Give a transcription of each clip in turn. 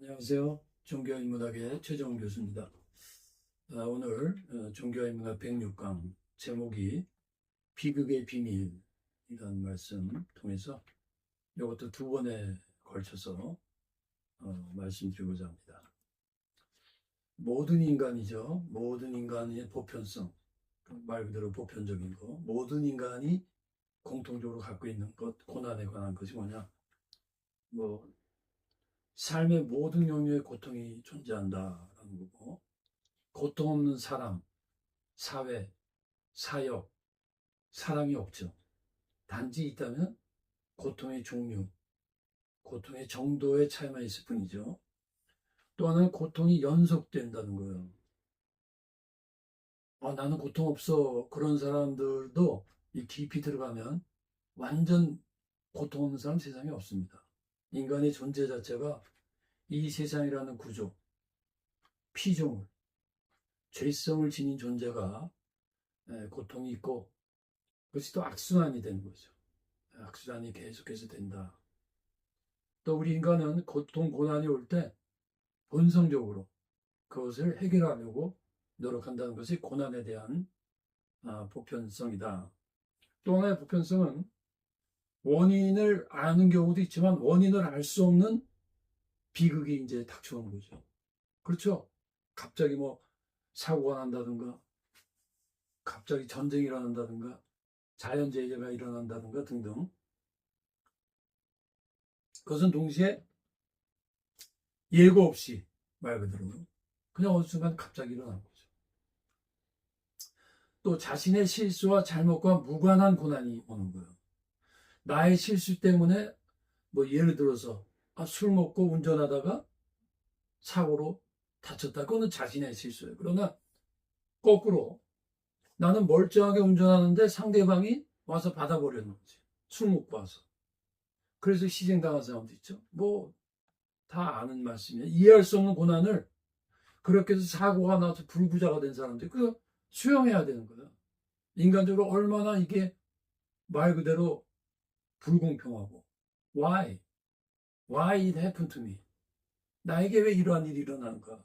안녕하세요. 종교인문학의 최정훈 교수입니다. 오늘 종교인문학 106강 제목이 비극의 비밀이라는 말씀 통해서 이것도 두 번에 걸쳐서 말씀드리고자 합니다. 모든 인간이죠. 모든 인간의 보편성, 말 그대로 보편적인 거, 모든 인간이 공통적으로 갖고 있는 것, 고난에 관한 것이 뭐냐? 삶의 모든 영역의 고통이 존재한다라는 거고, 고통 없는 사람, 사회, 사역, 사랑이 없죠. 단지 있다면 고통의 종류, 고통의 정도의 차이만 있을 뿐이죠. 또 하나는 고통이 연속된다는 거예요. 나는 고통 없어. 그런 사람들도 이 깊이 들어가면 완전 고통 없는 사람 세상에 없습니다. 인간의 존재 자체가 이 세상이라는 구조, 피조물, 죄성을 지닌 존재가 고통이 있고, 그것이 또 악순환이 되는 거죠. 악순환이 계속해서 된다. 또 우리 인간은 고통, 고난이 올 때 본성적으로 그것을 해결하려고 노력한다는 것이 고난에 대한 보편성이다. 또 하나의 보편성은 원인을 아는 경우도 있지만 원인을 알 수 없는 비극이 이제 닥쳐오는 거죠. 그렇죠? 갑자기 사고가 난다든가, 갑자기 전쟁이 일어난다든가, 자연재해가 일어난다든가 등등. 그것은 동시에 예고 없이 말 그대로 그냥 어느 순간 갑자기 일어난 거죠. 또 자신의 실수와 잘못과 무관한 고난이 오는 거예요. 나의 실수 때문에 예를 들어서 술 먹고 운전하다가 사고로 다쳤다. 그거는 자신의 실수예요. 그러나 거꾸로 나는 멀쩡하게 운전하는데 상대방이 와서 받아버리는 거지. 술 먹고 와서. 그래서 희생당한 사람도 있죠. 다 아는 말씀이에요. 이해할 수 없는 고난을 그렇게 해서 사고가 나서 불구자가 된 사람들, 그거 수용해야 되는 거예요. 인간적으로 얼마나 이게 말 그대로 불공평하고. Why? Why it happened to me? 나에게 왜 이러한 일이 일어나는가?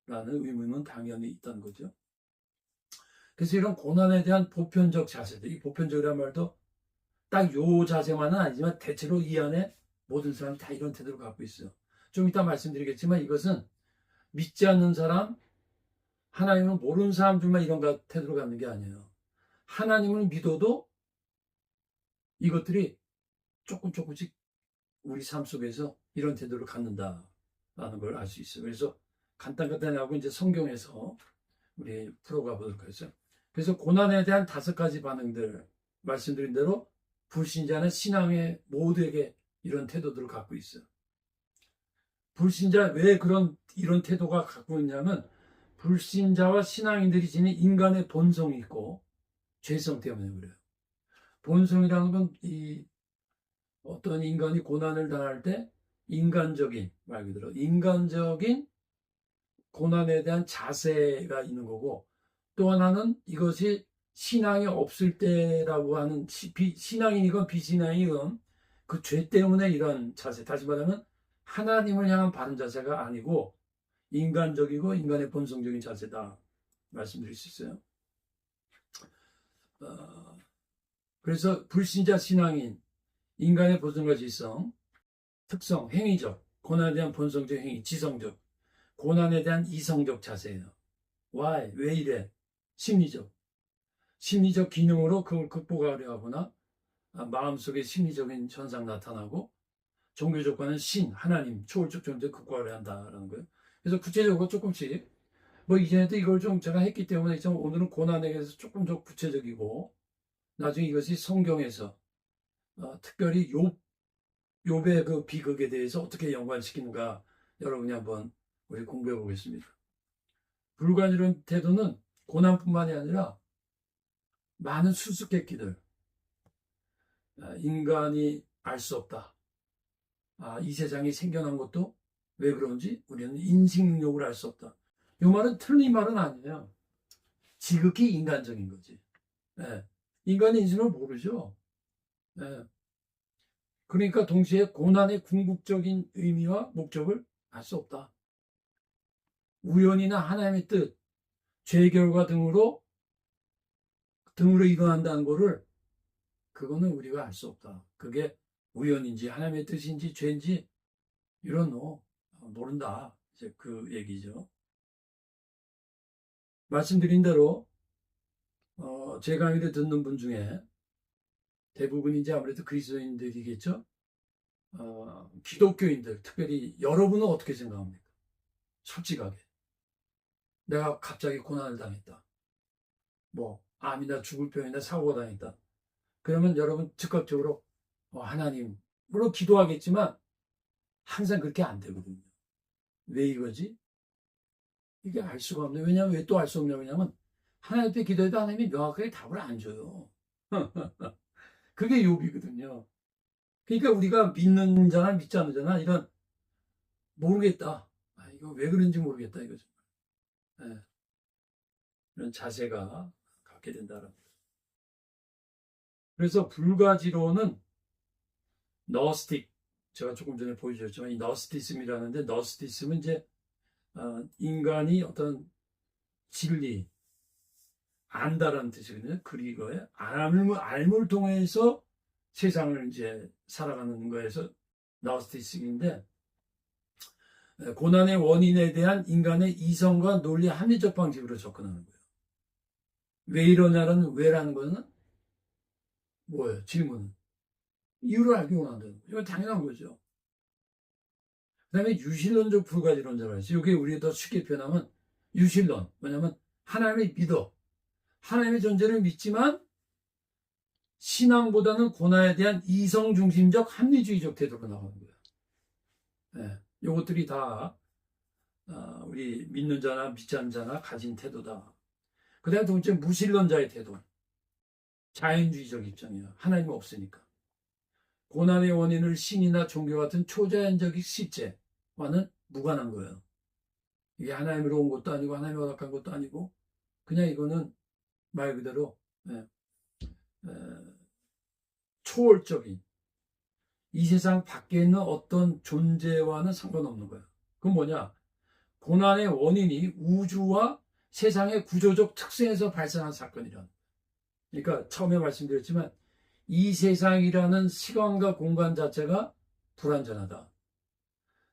라는 의문은 당연히 있다는 거죠. 그래서 이런 고난에 대한 보편적 자세들, 이 보편적이라는 말도 딱 요 자세만은 아니지만 대체로 이 안에 모든 사람이 다 이런 태도를 갖고 있어요. 좀 이따 말씀드리겠지만 이것은 믿지 않는 사람, 하나님을 모르는 사람들만 이런 태도를 갖는 게 아니에요. 하나님을 믿어도 이것들이 조금씩 우리 삶 속에서 이런 태도를 갖는다라는 걸 알 수 있어요. 그래서 간단하고 이제 성경에서 우리 풀어가 보도록 하겠어요. 그래서 고난에 대한 5가지 반응들 말씀드린 대로 불신자는 신앙의 모두에게 이런 태도들을 갖고 있어요. 불신자 왜 이런 태도가 갖고 있냐면 불신자와 신앙인들이 지닌 인간의 본성이 있고 죄성 때문에 그래요. 본성이라는 건 어떤 인간이 고난을 당할 때 인간적인 말 그대로 인간적인 고난에 대한 자세가 있는 거고, 또 하나는 이것이 신앙이 없을 때라고 하는 신앙인이건 비신앙이건 그 죄 때문에 이런 자세, 다시 말하면 하나님을 향한 바른 자세가 아니고 인간적이고 인간의 본성적인 자세다 말씀드릴 수 있어요. 그래서 불신자 신앙인 인간의 본성과 지성, 특성, 행위적, 고난에 대한 본성적 행위, 지성적, 고난에 대한 이성적 자세예요. Why? 왜 이래? 심리적 기능으로 그걸 극복하려 하거나 마음속에 심리적인 현상 나타나고, 종교적과는 하나님, 초월적 존재 극복하려 한다라는 거예요. 그래서 구체적으로 조금씩 이전에도 이걸 좀 제가 했기 때문에 좀 오늘은 고난에 대해서 조금 더 구체적이고, 나중에 이것이 성경에서 특별히 욥의 그 비극에 대해서 어떻게 연관시키는가 여러분이 한번 우리 공부해 보겠습니다. 불관이로운 태도는 고난뿐만이 아니라 많은 수수께끼들, 인간이 알 수 없다. 이 세상이 생겨난 것도 왜 그런지 우리는 인식력을 알 수 없다. 이 말은 틀린 말은 아니에요. 지극히 인간적인 거지. 인간의 인생을 모르죠. 그러니까 동시에 고난의 궁극적인 의미와 목적을 알 수 없다. 우연이나 하나님의 뜻, 죄 결과 등으로 일어난다는 거를 그거는 우리가 알 수 없다. 그게 우연인지 하나님의 뜻인지 죄인지 이런 거 모른다. 이제 그 얘기죠. 말씀드린 대로 제 강의를 듣는 분 중에 대부분이 이제 아무래도 그리스도인들이겠죠. 기독교인들, 특별히 여러분은 어떻게 생각합니까? 솔직하게. 내가 갑자기 고난을 당했다. 암이나 죽을 병이나 사고가 당했다. 그러면 여러분 즉각적으로 하나님, 물론 기도하겠지만 항상 그렇게 안 되거든요. 왜 이거지? 이게 알 수가 없네. 왜냐하면 왜 또 알 수 없냐? 왜냐하면 하나님 앞에 기도해도 하나님이 명확하게 답을 안 줘요. 그게 욥이거든요. 그러니까 우리가 믿는 자나 믿지 않는 자나 이런 모르겠다. 이거 왜 그런지 모르겠다 이거죠. 네. 이런 자세가 갖게 된다는 거죠. 그래서 불가지로는 너스틱, 제가 조금 전에 보여줬지만 이 너스티즘이라는데, 너스티즘은 이제 인간이 어떤 진리, 안다라는 뜻이거든요. 그리고에 알물 통해서 세상을 이제 살아가는 거에서 너스티즘인데, 고난의 원인에 대한 인간의 이성과 논리 합리적 방식으로 접근하는 거예요. 왜 이러냐는 왜라는 것은 뭐예요? 질문은. 이유를 알기 원한다는 거죠. 이건 당연한 거죠. 그 다음에 유실론적 불가지론자가 있어요. 이게 우리가 더 쉽게 표현하면 유실론. 뭐냐면 하나님을 믿어. 하나님의 존재를 믿지만 신앙보다는 고난에 대한 이성중심적 합리주의적 태도로 나가는 거예요. 네, 이것들이 다 우리 믿는 자나 믿지 않는 자나 가진 태도다. 그 다음에 두 번째 무신론자의 태도. 자연주의적 입장이에요. 하나님 없으니까. 고난의 원인을 신이나 종교 같은 초자연적 실제와는 무관한 거예요. 이게 하나님으로 온 것도 아니고 하나님이 허락한 것도 아니고 그냥 이거는 말 그대로 초월적인 이 세상 밖에 있는 어떤 존재와는 상관없는 거예요. 그건 뭐냐? 고난의 원인이 우주와 세상의 구조적 특성에서 발생한 사건이란. 그러니까 처음에 말씀드렸지만 이 세상이라는 시간과 공간 자체가 불완전하다.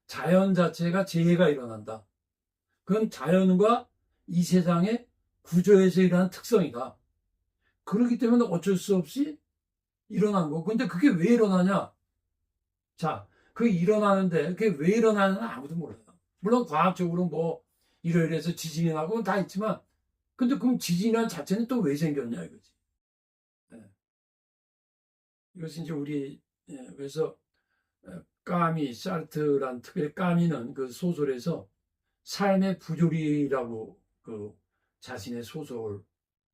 자연 자체가 재해가 일어난다. 그건 자연과 이 세상의 구조에서 일어나는 특성이다. 그렇기 때문에 어쩔 수 없이 일어난 거고. 근데 그게 왜 일어나냐? 자, 그게 일어나는데 그게 왜 일어나는지 아무도 몰라요. 물론 과학적으로 이러이러해서 지진이 나고 다 있지만 근데 그럼 지진이라는 자체는 또 왜 생겼냐 이거지. 네. 이것이 이제 그래서 까미, 사르트란 특별히 까미는 그 소설에서 삶의 부조리라고 그 자신의 소설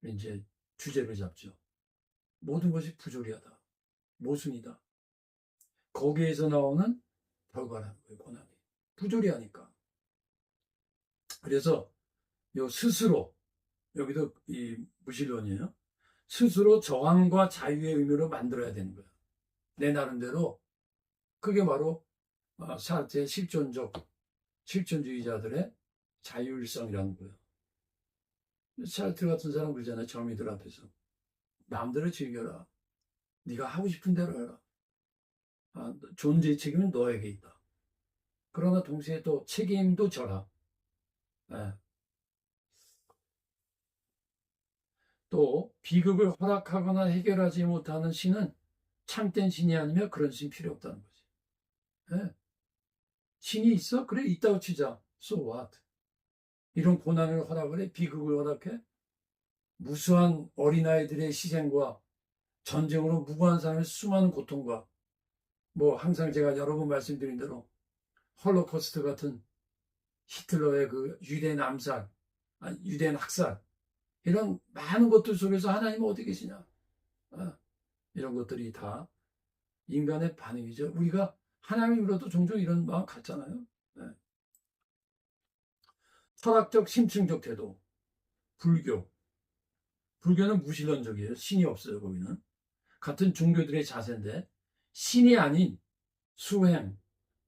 이제 주제를 잡죠. 모든 것이 부조리하다. 모순이다. 거기에서 나오는 결과라는 거예요, 고난이. 부조리하니까. 그래서 스스로, 여기도 이 무신론이에요. 스스로 저항과 자유의 의미로 만들어야 되는 거예요. 내 나름대로. 그게 바로 사르트의 실존주의자들의 자율성이라는 거예요. 사르트 같은 사람 그러잖아요. 젊이들 앞에서. 마음대로 즐겨라. 네가 하고 싶은 대로 해라. 존재의 책임은 너에게 있다. 그러나 동시에 또 책임도 져라. 네. 또 비극을 허락하거나 해결하지 못하는 신은 참된 신이 아니면 그런 신 필요 없다는 거지. 네. 신이 있어? 그래 있다고 치자. So what? 이런 고난을 허락을 해? 비극을 허락해? 무수한 어린아이들의 희생과 전쟁으로 무고한 사람의 수많은 고통과 항상 제가 여러 번 말씀드린 대로 홀로코스트 같은 히틀러의 그 유대인 암살, 유대인 학살 이런 많은 것들 속에서 하나님은 어디 계시냐? 이런 것들이 다 인간의 반응이죠. 우리가 하나님으로도 종종 이런 마음 갖잖아요. 네. 철학적 심층적 태도, 불교는 무신론적이에요. 신이 없어요. 거기는 같은 종교들의 자세인데 신이 아닌 수행,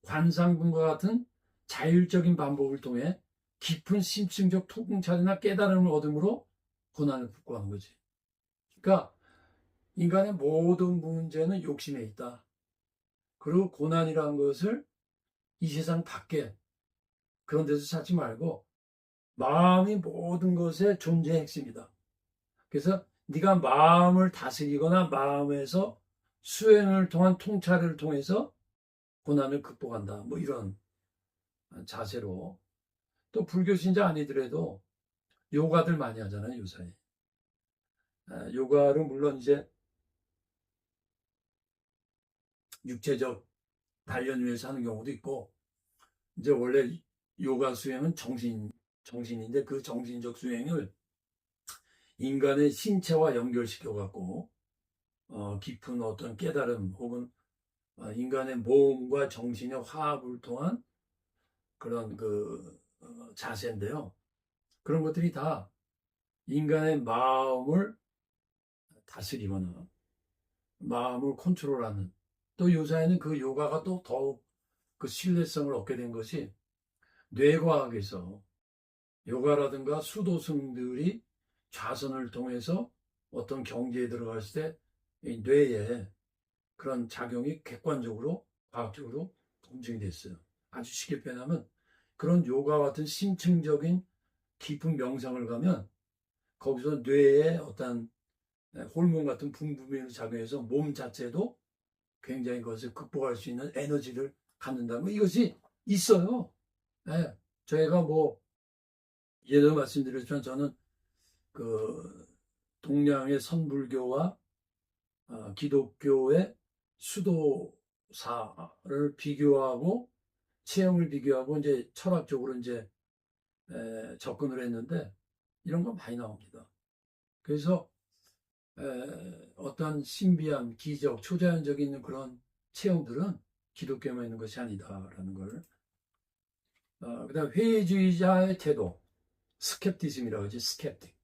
관상분과 같은 자율적인 반복을 통해 깊은 심층적 통찰이나 깨달음을 얻음으로 고난을 극복하는 거지. 그러니까 인간의 모든 문제는 욕심에 있다. 그리고 고난이라는 것을 이 세상 밖에 그런 데서 찾지 말고 마음이 모든 것의 존재의 핵심이다. 그래서 네가 마음을 다스리거나 마음에서 수행을 통한 통찰을 통해서 고난을 극복한다. 뭐 이런 자세로. 또 불교 신자 아니더라도 요가들 많이 하잖아요, 요사에. 요가를 물론 이제 육체적 단련 위해서 하는 경우도 있고, 이제 원래 요가 수행은 정신인데 그 정신적 수행을 인간의 신체와 연결시켜 갖고 깊은 어떤 깨달음 혹은 인간의 몸과 정신의 화합을 통한 그런 자세인데요. 그런 것들이 다 인간의 마음을 다스리거나 마음을 컨트롤하는, 또 요새는 그 요가가 또 더욱 그 신뢰성을 얻게 된 것이 뇌과학에서 요가라든가 수도승들이 좌선을 통해서 어떤 경지에 들어갔을 때 이 뇌에 그런 작용이 객관적으로 과학적으로 검증이 됐어요. 아주 쉽게 표현하면 그런 요가 같은 심층적인 깊은 명상을 가면 거기서 뇌에 어떤 호르몬 같은 분비를 작용해서 몸 자체도 굉장히 그것을 극복할 수 있는 에너지를 갖는다는 거, 이것이 있어요. 네. 저희가 뭐 예전에 말씀드렸지만 저는 그 동양의 선불교와 기독교의 수도사를 비교하고 체험을 비교하고 이제 철학적으로 이제 접근을 했는데 이런 거 많이 나옵니다. 그래서 어떤 신비한 기적, 초자연적인 그런 체험들은 기독교에만 있는 것이 아니다라는 걸. 그다음 회의주의자의 태도, 스캡티즘이라고 하지, 스캡틱.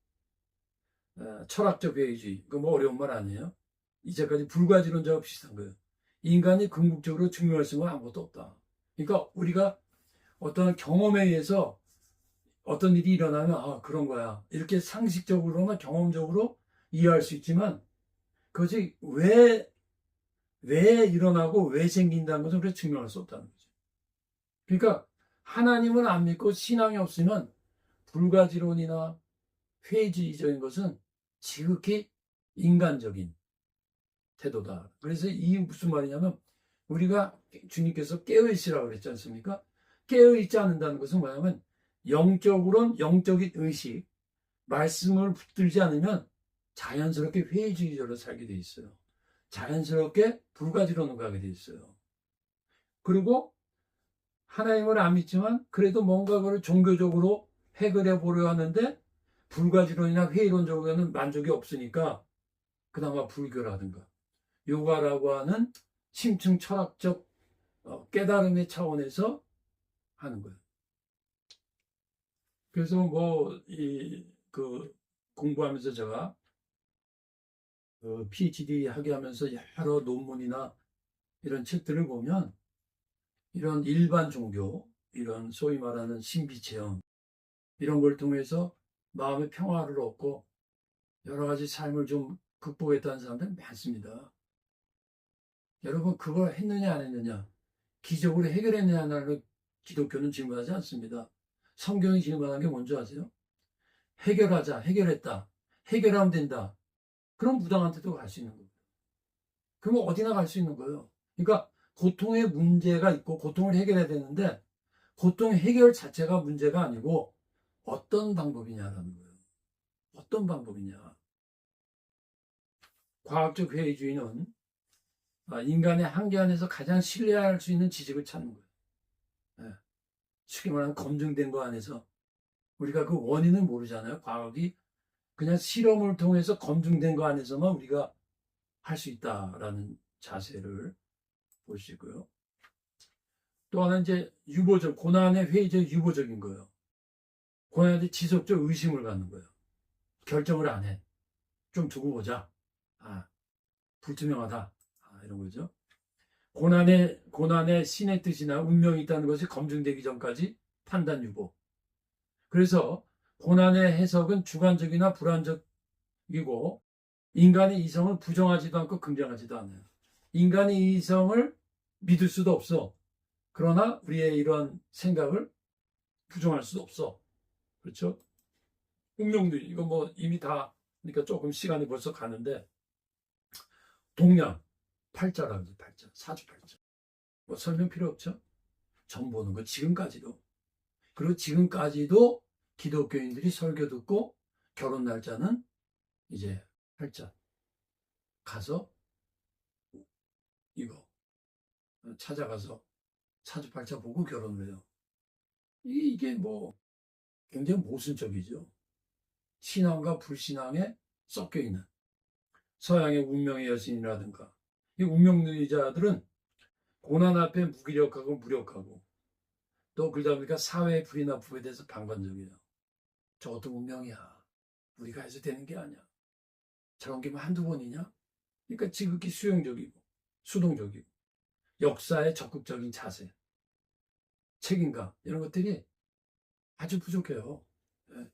철학적 회의주의, 그 뭐 어려운 말 아니에요. 이제까지 불가지론자와 비슷한 거예요. 인간이 궁극적으로 증명할 수 있는 건 아무것도 없다. 그러니까 우리가 어떤 경험에 의해서 어떤 일이 일어나면 그런 거야, 이렇게 상식적으로나 경험적으로 이해할 수 있지만 그것이 왜 일어나고 왜 생긴다는 것은 그렇게 증명할 수 없다는 거죠. 그러니까 하나님을 안 믿고 신앙이 없으면 불가지론이나 회의주의적인 것은 지극히 인간적인 태도다. 그래서 이게 무슨 말이냐면 우리가 주님께서 깨어있으라고 그랬지 않습니까? 깨어있지 않는다는 것은 뭐냐면 영적으로는 영적인 의식, 말씀을 붙들지 않으면 자연스럽게 회의주의적으로 살게 돼 있어요. 자연스럽게 불가지론으로 가게 돼 있어요. 그리고 하나님을 안 믿지만 그래도 뭔가 그걸 종교적으로 해결해 보려 하는데 불가지론이나 회의론적으로는 만족이 없으니까 그나마 불교라든가 요가라고 하는 심층 철학적 깨달음의 차원에서 하는 거예요. 그래서 뭐 공부하면서 제가 PhD 하게 하면서 여러 논문이나 이런 책들을 보면 이런 일반 종교, 이런 소위 말하는 신비 체험, 이런 걸 통해서 마음의 평화를 얻고 여러 가지 삶을 좀 극복했다는 사람들 많습니다. 여러분, 그걸 했느냐 안 했느냐, 기적으로 해결했느냐를 기독교는 질문하지 않습니다. 성경이 질문하는 게 뭔지 아세요? 해결하자, 해결했다, 해결하면 된다. 그럼 무당한테도 갈 수 있는 거예요. 그러면 어디나 갈 수 있는 거예요. 그러니까 고통의 문제가 있고 고통을 해결해야 되는데 고통 해결 자체가 문제가 아니고 어떤 방법이냐라는 거예요. 어떤 방법이냐. 과학적 회의주의는 인간의 한계 안에서 가장 신뢰할 수 있는 지식을 찾는 거예요. 쉽게 말하면 검증된 거 안에서 우리가 그 원인을 모르잖아요. 과학이 그냥 실험을 통해서 검증된 거 안에서만 우리가 할 수 있다라는 자세를 보시고요. 또 하나 이제 고난의 회의적 유보적인 거예요. 고난에 지속적 의심을 갖는 거예요. 결정을 안 해. 좀 두고 보자. 불투명하다. 이런 거죠. 고난의 신의 뜻이나 운명이 있다는 것이 검증되기 전까지 판단 유보. 그래서 고난의 해석은 주관적이나 불안적이고 인간의 이성을 부정하지도 않고 긍정하지도 않아요. 인간의 이성을 믿을 수도 없어. 그러나 우리의 이런 생각을 부정할 수도 없어. 그렇죠? 운명주의 이거 뭐 이미 다 그러니까 조금 시간이 벌써 가는데 동양 팔자라고 하죠. 팔자 사주팔자 뭐 설명 필요 없죠. 점 보는 거 지금까지도 그리고 지금까지도 기독교인들이 설교 듣고 결혼 날짜는 이제 팔자 가서 이거 찾아가서 사주팔자 보고 결혼을 해요. 이게 뭐 굉장히 모순적이죠. 신앙과 불신앙에 섞여 있는 서양의 운명의 여신이라든가 이 운명주의자들은 고난 앞에 무기력하고 무력하고 또 그러다 보니까 사회의 불이나 부에 대해서 방관적이에요. 저것도 운명이야. 우리가 해서 되는 게 아니야. 저런 게 뭐 한두 번이냐? 그러니까 지극히 수용적이고 수동적이고 역사의 적극적인 자세, 책임감 이런 것들이 아주 부족해요. 네.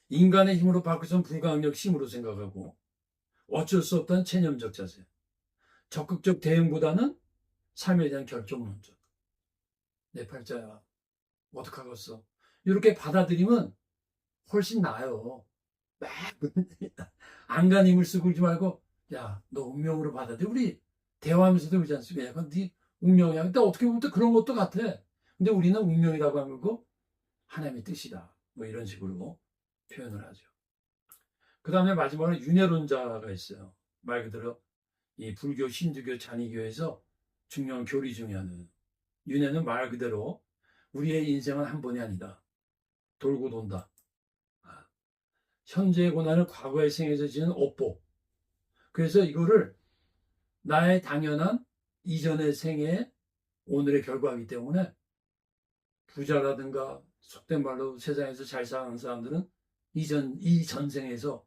인간의 힘으로 바꾸선 불가항력 힘으로 생각하고 어쩔 수 없다는 체념적 자세, 적극적 대응보다는 삶에 대한 결정론적. 내 팔자야 어떡하겠어. 이렇게 받아들이면 훨씬 나아요. 막 안간 힘을 쓰고 그러지 말고 야 너 운명으로 받아들여. 우리 대화하면서도 그러지 않습니까? 약간 네 운명이야. 근데 어떻게 보면 또 그런 것도 같아. 근데 우리는 운명이라고 하는 거고 하나님의 뜻이다. 뭐 이런 식으로 표현을 하죠. 그 다음에 마지막으로 윤회론자가 있어요. 말 그대로 이 불교, 힌두교, 자니교에서 중요한 교리 중에 하나는 윤회는 말 그대로 우리의 인생은 한 번이 아니다. 돌고 돈다. 현재의 고난을 과거의 생에서 지은 업보. 그래서 이거를 나의 당연한 이전의 생의 오늘의 결과이기 때문에 부자라든가 속된 말로 세상에서 잘 사는 사람들은 이 전생에서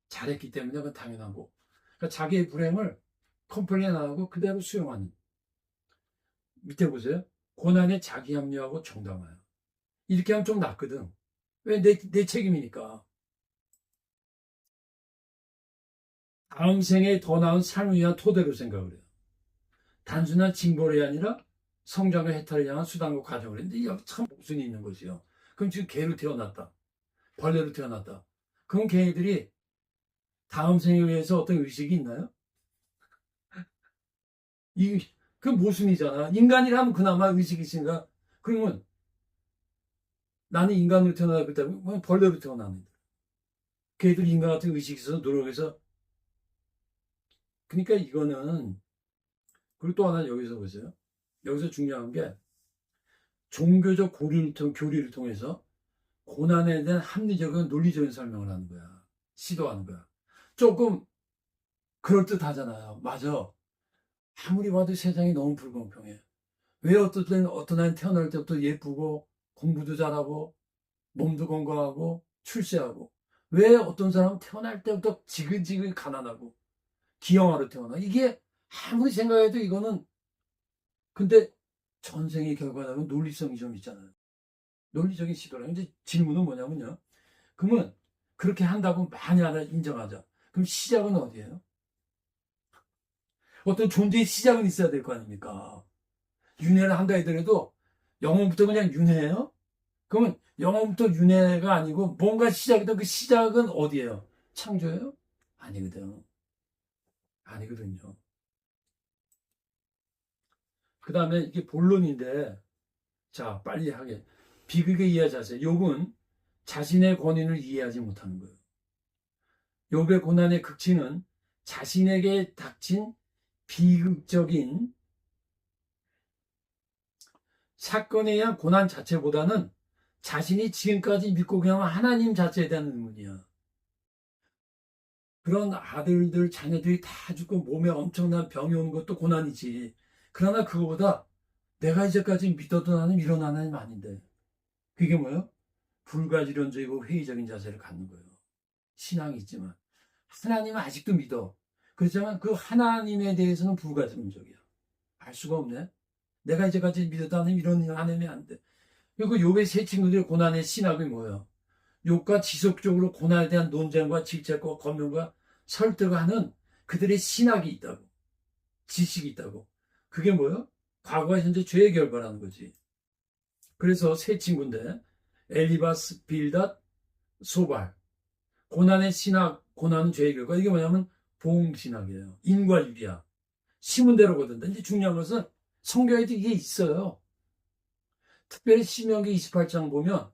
잘했기 때문에 그건 당연하고 그러니까 자기의 불행을 컴플레인 안 하고 그대로 수용하는 밑에 보세요. 고난에 자기 합리화하고 정당화요. 이렇게 하면 좀 낫거든. 왜? 내 책임이니까. 다음 생에 더 나은 삶을 위한 토대로 생각을 해요. 단순한 징벌이 아니라 성장과 해탈을 향한 수단과 과정을 했는데 여기 참 모순이 있는 것이요. 그럼 지금 개로 태어났다. 벌레로 태어났다. 그럼 걔네들이 다음 생에 위해서 어떤 의식이 있나요? 그 모순이잖아. 인간이라면 그나마 의식이 있으니까. 그러면 나는 인간으로 태어나기 때문에 벌레로 태어났는데. 걔들 인간 같은 의식이 있어서 노력해서. 그러니까 이거는 그리고 또 하나 여기서 보세요. 여기서 중요한 게 종교적 교리를 통해서 고난에 대한 합리적인 논리적인 설명을 하는 거야. 시도하는 거야. 조금 그럴듯하잖아요. 맞아. 아무리 봐도 세상이 너무 불공평해. 왜 어떤 때는 어떤 아이는 태어날 때부터 예쁘고 공부도 잘하고 몸도 건강하고 출세하고 왜 어떤 사람은 태어날 때부터 지글지글 가난하고 기형아로 태어나. 이게 아무리 생각해도 이거는 근데 전생의 결과라면 논리성이 좀 있잖아요. 논리적인 시도라. 이제 질문은 뭐냐면요. 그러면 그렇게 한다고 많이 하나 인정하자. 그럼 시작은 어디예요? 어떤 존재의 시작은 있어야 될 거 아닙니까? 윤회를 한다 하더라도 영혼부터 그냥 윤회예요? 그러면 영혼부터 윤회가 아니고 뭔가 시작이다. 그 시작은 어디예요? 창조예요? 아니거든. 아니거든요. 그 다음에 이게 본론인데 자 빨리 하게 비극의 이해 자세. 욥은 자신의 권위를 이해하지 못하는 거예요. 욥의 고난의 극치는 자신에게 닥친 비극적인 사건에 의한 고난 자체보다는 자신이 지금까지 믿고 그냥 하나님 자체에 대한 의문이야. 그런 아들들, 자녀들이 다 죽고 몸에 엄청난 병이 오는 것도 고난이지. 그러나 그거보다 내가 이제까지 믿었던 하나님 이런 하나님 아닌데. 그게 뭐예요? 불가지론적이고 회의적인 자세를 갖는 거예요. 신앙이 있지만. 하나님은 아직도 믿어. 그렇지만 그 하나님에 대해서는 불가증적이야. 알 수가 없네. 내가 이제까지 믿었던 하나님 이런 하나님이 안 돼. 그리고 욥의 세 친구들의 고난의 신학이 뭐예요? 욥과 지속적으로 고난에 대한 논쟁과 질책과 권면과 설득하는 그들의 신학이 있다고. 지식이 있다고. 그게 뭐예요? 과거와 현재 죄의 결과라는 거지. 그래서 세 친구인데 엘리바스, 빌닷, 소발. 고난의 신학, 고난은 죄의 결과. 이게 뭐냐면 보응신학이에요. 인과유리야. 시문대로거든. 근데 중요한 것은 성경에도 이게 있어요. 특별히 신명기 28장 보면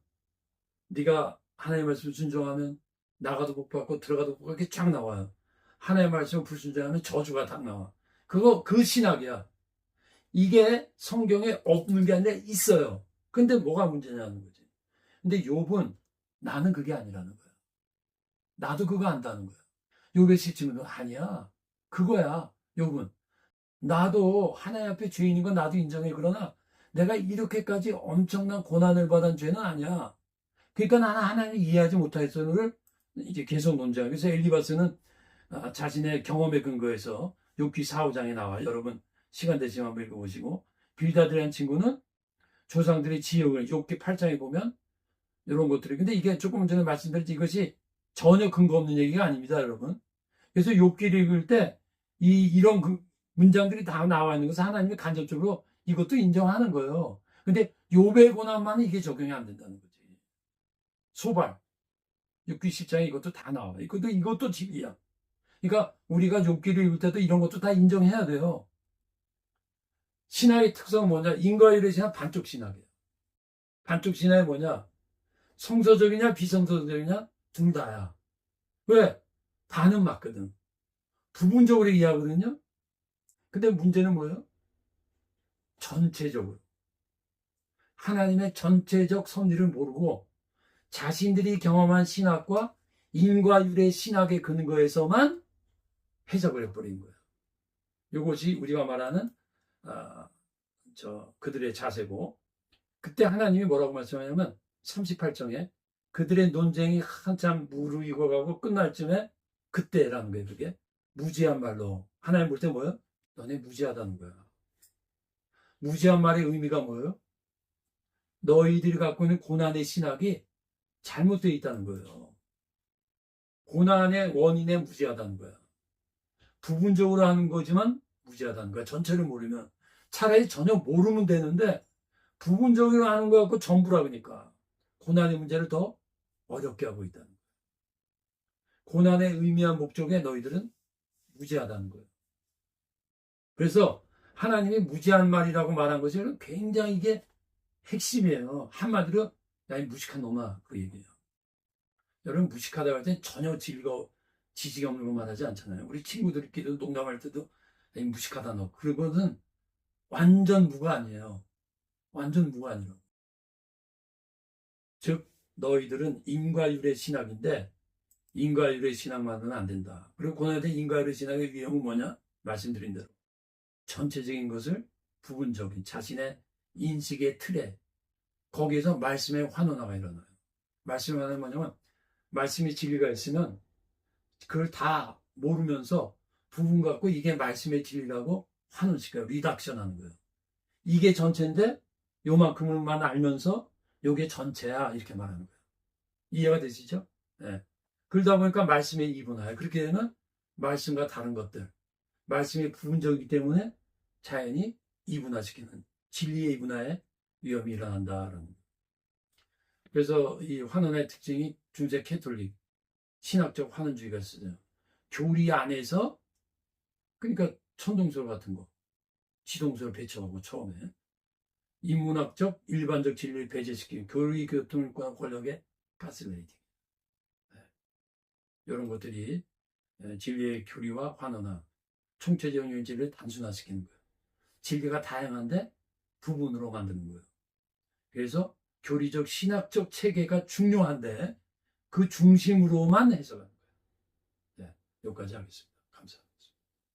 네가 하나님의 말씀을 순종하면 나가도 복 받고 들어가도 복 받고 이렇게 쫙 나와요. 하나님의 말씀을 불순종하면 저주가 딱 나와. 그 신학이야. 이게 성경에 없는 게 아니라 있어요. 근데 뭐가 문제냐는 거지. 근데 욥은 나는 그게 아니라는 거야. 나도 그거 안다는 거야. 욥의 실증은 아니야. 그거야. 욥은 나도 하나님 앞에 죄인인 건 나도 인정해. 그러나 내가 이렇게까지 엄청난 고난을 받은 죄는 아니야. 그러니까 나는 하나님을 이해하지 못하겠어를 이제 계속 논쟁하고. 그래서 엘리바스는 자신의 경험에 근거해서 욥기 4, 5장에 나와요. 여러분 시간 되시면 한번 읽어보시고. 빌다드라는 친구는 조상들의 지역을 욥기 8장에 보면 이런 것들이. 근데 이게 조금 전에 말씀드렸지 이것이 전혀 근거 없는 얘기가 아닙니다, 여러분. 그래서 욥기를 읽을 때 이런 문장들이 다 나와 있는 것은 하나님이 간접적으로 이것도 인정하는 거예요. 근데 욥의 고난만은 이게 적용이 안 된다는 거지. 소발, 욥기 10장에 이것도 다 나와. 이것도 진리야. 그러니까 우리가 욥기를 읽을 때도 이런 것도 다 인정해야 돼요. 신학의 특성은 뭐냐? 인과율의 신학 반쪽 신학이에요. 반쪽 신학이 뭐냐? 성서적이냐 비성서적이냐? 둘 다야. 왜? 반은 맞거든. 부분적으로 이해하거든요. 근데 문제는 뭐예요? 전체적으로. 하나님의 전체적 섭리를 모르고 자신들이 경험한 신학과 인과율의 신학의 근거에서만 해석을 해버린 거예요. 이것이 우리가 말하는 그들의 자세고, 그때 하나님이 뭐라고 말씀하냐면 38장에 그들의 논쟁이 한참 무르익어가고 끝날 쯤에 그때라는 거예요. 그게 무지한 말로 하나님 볼 때 뭐예요? 너네 무지하다는 거야. 무지한 말의 의미가 뭐예요? 너희들이 갖고 있는 고난의 신학이 잘못되어 있다는 거예요. 고난의 원인에 무지하다는 거야. 부분적으로 하는 거지만 무지하다는 거야. 전체를 모르면. 차라리 전혀 모르면 되는데 부분적으로 하는 거 갖고 전부라 그러니까 고난의 문제를 더 어렵게 하고 있다는 거야. 고난의 의미와 목적에 너희들은 무지하다는 거예요. 그래서 하나님이 무지한 말이라고 말한 것이 굉장히 이게 핵심이에요. 한마디로 야, 이 무식한 놈아, 그 얘기예요. 여러분 무식하다고 할 땐 전혀 지식이 없는 거 말하지 않잖아요. 우리 친구들끼리도 농담할 때도 야, 이 무식하다 너. 그거는 완전 무가 아니에요. 완전 무가 아니에요. 즉 너희들은 인과율의 신학인데 인과율의 신학만으로는 안 된다. 그리고 고난에 대한 인과율의 신학의 위험은 뭐냐? 말씀드린 대로 전체적인 것을 부분적인 자신의 인식의 틀에 거기에서 말씀의 환원화가 일어나요. 말씀의 환원은 뭐냐면 말씀이 진리가 있으면 그걸 다 모르면서 부분 갖고 이게 말씀의 진리라고 환원시켜요. 리덕션 하는 거예요. 이게 전체인데 요만큼만 알면서 요게 전체야 이렇게 말하는 거예요. 이해가 되시죠? 네. 그러다 보니까 말씀의 이분화예요. 그렇게 되면 말씀과 다른 것들 말씀이 부분적이기 때문에 자연히 이분화시키는 진리의 이분화에 위험이 일어난다라는 거예요. 그래서 이 환원의 특징이 중세 캐톨릭 신학적 환원주의가 있어요. 교리 안에서 그러니까 천동설 같은 거 지동설 배척하고 처음에 인문학적 일반적 진리를 배제시키는 교리 교통과 권력의 가스레이팅 이런 것들이 진리의 교리와 환원화 총체적인 진리를 단순화시키는 거예요. 진리가 다양한데 부분으로 만드는 거예요. 그래서 교리적 신학적 체계가 중요한데 그 중심으로만 해석하는 거예요. 네, 여기까지 하겠습니다.